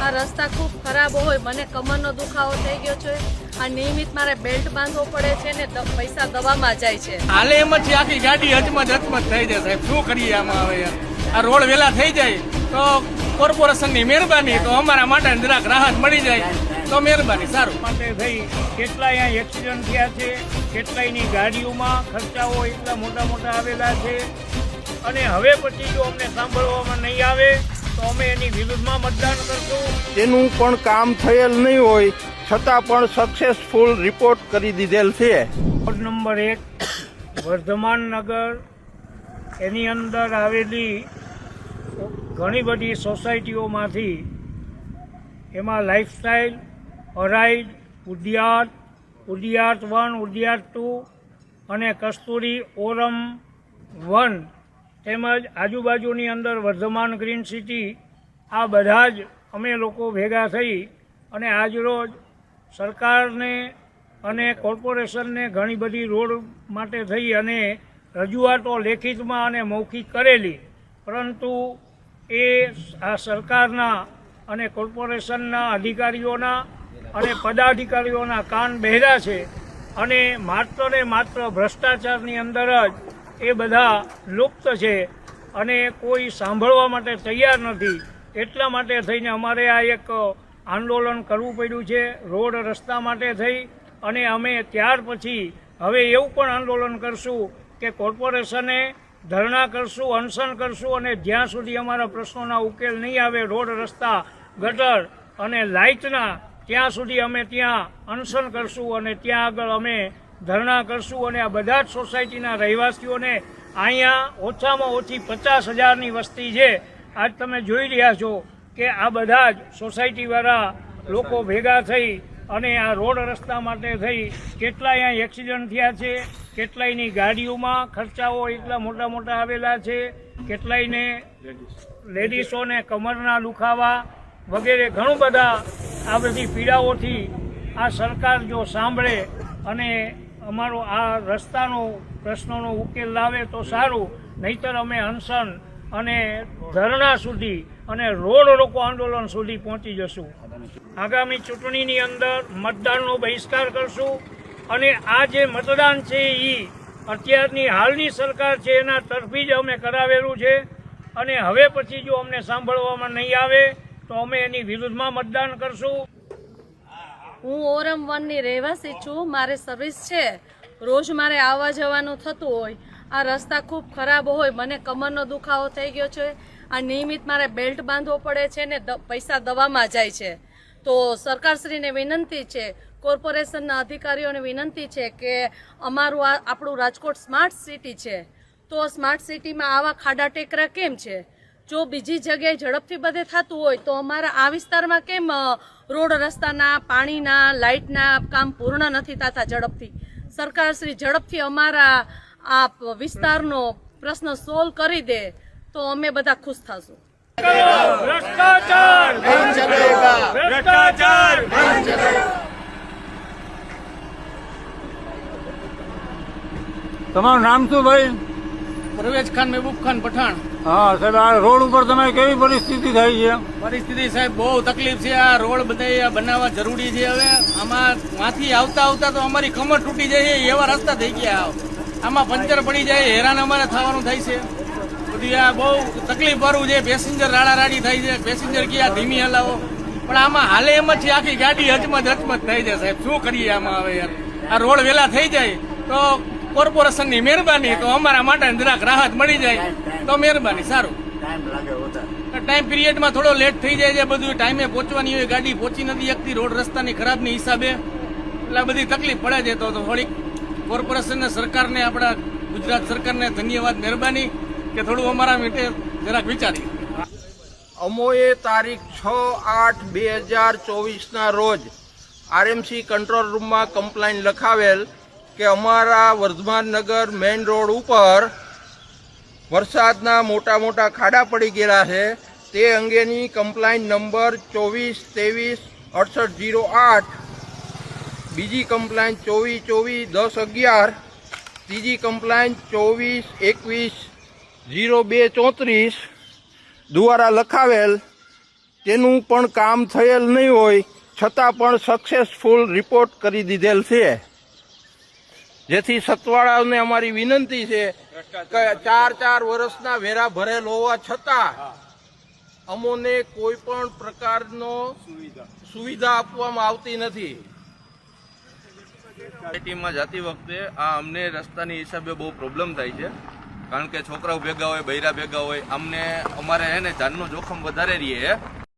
આ રસ્તા ખૂબ ખરાબ હોય, મને કમરનો દુખાવો થઈ ગયો છે, આ નિયમિત મારે બેલ્ટ બાંધવો પડે છે ને પૈસા દવામાં જાય છે. હાલે એમ જ આખી ગાડી હચમચ થઈ જાય સાહેબ, શું કરીએ આમાં હવે યાર. આ રોડ વેલા થઈ જાય તો કોર્પોરેશનની મહેરબાની, તો અમારા માટે જરાક રાહત મળી જાય તો મહેરબાની. સારું માટે થઈ કેટલાય અહીંયા એક્સિડન્ટ થયા છે, કેટલાયની ગાડીઓમાં ખર્ચાઓ એટલા મોટા આવેલા છે, અને હવે પછી જો અમને સાંભળવામાં નહીં આવે તો અમે એની વિરુદ્ધમાં મતદાન કરશું. તેનું પણ કામ થયેલ નહીં હોય છતાં પણ સક્સેસફુલ રિપોર્ટ કરી દીધેલ છે. વોર્ડ નંબર 1 વર્ધમાન નગર, એની અંદર આવેલી ઘણી બધી સોસાયટીઓમાંથી એમાં લાઇફસ્ટાઇલ, અરાઇડ, ઉડિયાત, ઉડિયાત 1, ઉડિયાત 2 અને કસ્તુરી ઓરમ 1 તેમજ આજુબાજુની અંદર વર્ધમાન ગ્રીન સિટી, આ બધા જ અમે લોકો ભેગા થઈ અને આજરોજ સરકારને અને કોર્પોરેશનને ઘણી બધી રોડ માટે થઈ અને રજૂઆતો લેખિતમાં અને મૌખિક કરેલી, પરંતુ એ આ સરકારના અને કોર્પોરેશનના અધિકારીઓના અને પદાધિકારીઓના કાન બહેરા છે અને માત્ર ને માત્ર ભ્રષ્ટાચારની અંદર જ એ બધા લુપ્ત છે અને કોઈ સાંભળવા માટે તૈયાર નથી. એટલા માટે થઈને અમારે આ એક આંદોલન કરવું પડ્યું છે રોડ રસ્તા માટે થઈ. અને અમે ત્યાર પછી હવે એવું પણ આંદોલન કરશું કે કોર્પોરેશને ધરણા કરશું, અનશન કરશું અને જ્યાં સુધી અમારા પ્રશ્નોના ઉકેલ નહીં આવે, રોડ રસ્તા, ગટર અને લાઇટના, ત્યાં સુધી અમે ત્યાં અનશન કરશું અને ત્યાં આગળ અમે ધરણા કરશું. અને આ બધા જ સોસાયટીના રહેવાસીઓને, અહીંયા ઓછામાં ઓછી 50,000ની વસ્તી છે. આજ તમે જોઈ રહ્યા છો કે આ બધા જ સોસાયટીવાળા લોકો ભેગા થઈ અને આ રોડ રસ્તા માટે થઈ કેટલાય અહીંયા એક્સિડન્ટ થયા છે, કેટલાયની ગાડીઓમાં ખર્ચાઓ એટલા મોટા આવેલા છે, કેટલાયને લેડીસોને કમરના દુખાવા વગેરે ઘણું બધા આ બધી પીડાઓથી આ સરકાર જો સાંભળે અને અમારો આ રસ્તાનો પ્રશ્નોનો ઉકેલ લાવે તો સારું, નહીંતર અમે અનશન અને ધરણા સુધી અને રોડ રોકો આંદોલન સુધી પહોંચી જશું. આગામી ચૂંટણીની અંદર મતદાનનો બહિષ્કાર કરશું અને આ જે મતદાન છે એ અત્યારની હાલની સરકાર છે એના તરફી જ અમે કરાવેલું છે અને હવે પછી જો અમને સાંભળવામાં નહીં આવે તો અમે એની વિરુદ્ધમાં મતદાન કરશું. હું ઓરમ 1ની રહેવાસી છું, મારે સર્વિસ છે, રોજ મારે આવવા જવાનું થતું હોય, આ રસ્તા ખૂબ ખરાબ હોય, મને કમરનો દુખાવો થઈ ગયો છે, આ નિયમિત મારે બેલ્ટ બાંધવો પડે છે ને પૈસા દવામાં જાય છે. તો સરકારશ્રીને વિનંતી છે, કોર્પોરેશનના અધિકારીઓને વિનંતી છે કે અમારું આપણું રાજકોટ સ્માર્ટ સિટી છે, તો સ્માર્ટ સિટીમાં આવા ખાડા ટેકરા કેમ છે? જો બીજી જગ્યાએ ઝડપથી બધે થતું હોય તો અમારા આ વિસ્તારમાં કેમ રોડ રસ્તાના, પાણીના, લાઇટના કામ પૂર્ણ નથી થતા ઝડપથી? સરકારશ્રી ઝડપથી અમારા આ વિસ્તારનો પ્રશ્ન સોલ્વ કરી દે તો અમે બધા ખુશ થશું. ભ્રષ્ટાચાર નહીં ચલેગા, ભ્રષ્ટાચાર નહીં ચલેગા. તમારું નામ શું ભાઈ? પરવેજ ખાન, મહેબૂબ ખાન, પઠાણ. હા સાહેબ, આ રોડ ઉપર તમે કેવી પરિસ્થિતિ થઈ છે? પરિસ્થિતિ સાહેબ બહુ તકલીફ છે. આ રોડ બધા બનાવવા જરૂરી છે. હવે આમાં માંથી આવતા તો અમારી કમર તૂટી જાય એવા રસ્તા થઈ ગયા. આમાં પંચર પડી જાય, હેરાન અમારે થવાનું થાય છે. બધી આ બહુ તકલીફ વાળું છે. પેસેન્જર રાડારાડી થાય છે, પેસેન્જર ક્યાં ધીમી હલાવો, પણ આમાં હાલે એમ જ છે આખી ગાડી હચમચ થઈ જાય સાહેબ, શું કરીએ આમાં હવે યાર. આ રોડ વેલા થઈ જાય તો કોર્પોરેશનની મહેરબાની, તો અમારા માટે જરાક રાહત મળી જાય તો મહેરબાની. સારું, ટાઈમ પીરિયડમાં થોડો લેટ થઈ જાય છે, બધું ટાઈમે પહોંચવાની હોય, ગાડી પહોંચી નથી શકતી રોડ રસ્તાની ખરાબની હિસાબે, એટલે બધી તકલીફ પડે છે. તો થોડીક કોર્પોરેશનને, સરકારને, આપણા ગુજરાત સરકારને ધન્યવાદ, મહેરબાની કે થોડું અમારા માટે જરાક વિચારી. અમોએ તારીખ 6/8/2024ના રોજ આરએમસી કંટ્રોલ રૂમમાં કમ્પ્લેન લખાવેલ કે અમારા વર્ધમાન નગર મેઇન રોડ ઉપર વરસાદના મોટા ખાડા પડી ગયેલા છે. તે અંગેની કમ્પ્લેન નંબર 24-23-6808, બીજી કમ્પ્લેન 24-24-10-11, ત્રીજી કમ્પ્લેન 24-21-02-34 દ્વારા લખાવેલ. તેનું પણ કામ થયેલ નહીં હોય છતાં પણ સક્સેસફુલ રિપોર્ટ કરી દીધેલ છે, જેથી સતવાળાઓને અમારી વિનંતી છે કે 4 વર્ષના વેરા ભરેલ હોવા છતાં અમોને કોઈ પણ પ્રકારનો સુવિધા આપવામાં આવતી નથી. સોસાયટીમાં જતી વખતે આ અમને રસ્તાની હિસાબે બહુ પ્રોબ્લેમ થાય છે, કારણ કે છોકરાઓ ભેગા હોય, બૈરા ભેગા હોય, અમને અમારે હે ને જાનનું જોખમ વધારે રહે.